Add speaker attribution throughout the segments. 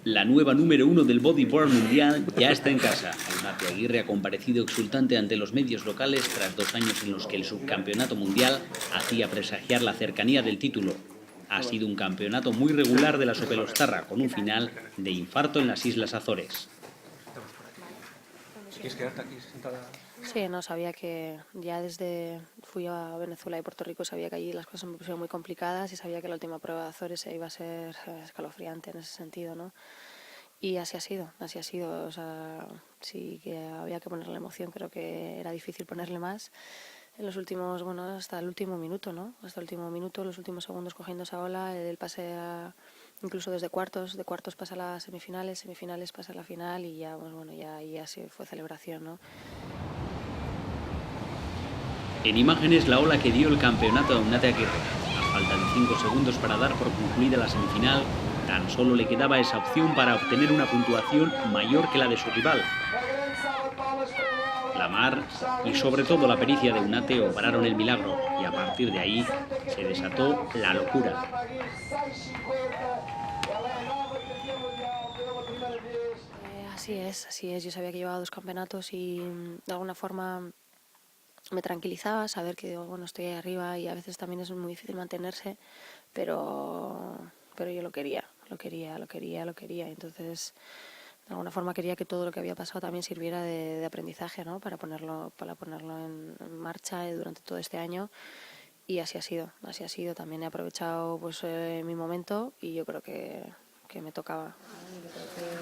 Speaker 1: La nueva número 1 del bodyboard mundial ya está en casa. Eunate Aguirre ha comparecido exultante ante los medios locales tras 2 años en los que el subcampeonato mundial hacía presagiar la cercanía del título. Ha sido un campeonato muy regular de la Sopelostarra, con un final de infarto en las Islas Azores.
Speaker 2: ¿Quieres quedarte aquí sentada?
Speaker 3: Sí, no, sabía que ya desde fui a Venezuela y Puerto Rico, sabía que allí las cosas me pusieron muy complicadas y sabía que la última prueba de Azores iba a ser escalofriante en ese sentido, ¿no? Y así ha sido, así ha sido. O sea, sí que había que ponerle emoción, creo que era difícil ponerle más. En los últimos, bueno, hasta el último minuto, ¿no? Hasta el último minuto, los últimos segundos cogiendo esa ola, el pase incluso desde cuartos, de cuartos pasa a las semifinales, semifinales pasa a la final y ya, pues bueno, ya sí fue celebración, ¿no?
Speaker 1: En imágenes, la ola que dio el campeonato a Eunate Aguirre. A falta de 5 segundos para dar por concluida la semifinal, tan solo le quedaba esa opción para obtener una puntuación mayor que la de su rival. La mar y sobre todo la pericia de Eunate obraron el milagro y a partir de ahí se desató la locura.
Speaker 3: Así es, así es. Yo sabía que llevaba 2 campeonatos y de alguna forma me tranquilizaba saber que bueno, estoy ahí arriba y a veces también es muy difícil mantenerse, pero yo lo quería. Entonces, de alguna forma quería que todo lo que había pasado también sirviera de aprendizaje, ¿no? Para ponerlo en marcha durante todo este año. Y así ha sido. También he aprovechado pues mi momento y yo creo que me tocaba.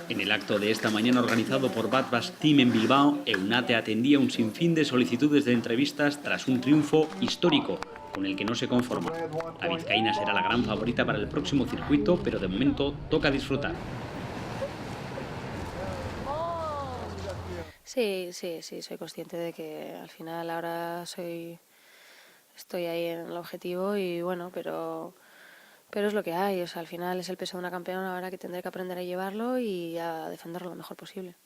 Speaker 1: En el acto de esta mañana organizado por Bad Bass Team en Bilbao, Eunate atendía un sinfín de solicitudes de entrevistas tras un triunfo histórico, con el que no se conforma. La vizcaína será la gran favorita para el próximo circuito, pero de momento toca disfrutar.
Speaker 3: Sí, soy consciente de que al final ahora estoy ahí en el objetivo y bueno, pero es lo que hay. O sea, al final es el peso de una campeona ahora que tendré que aprender a llevarlo y a defenderlo lo mejor posible.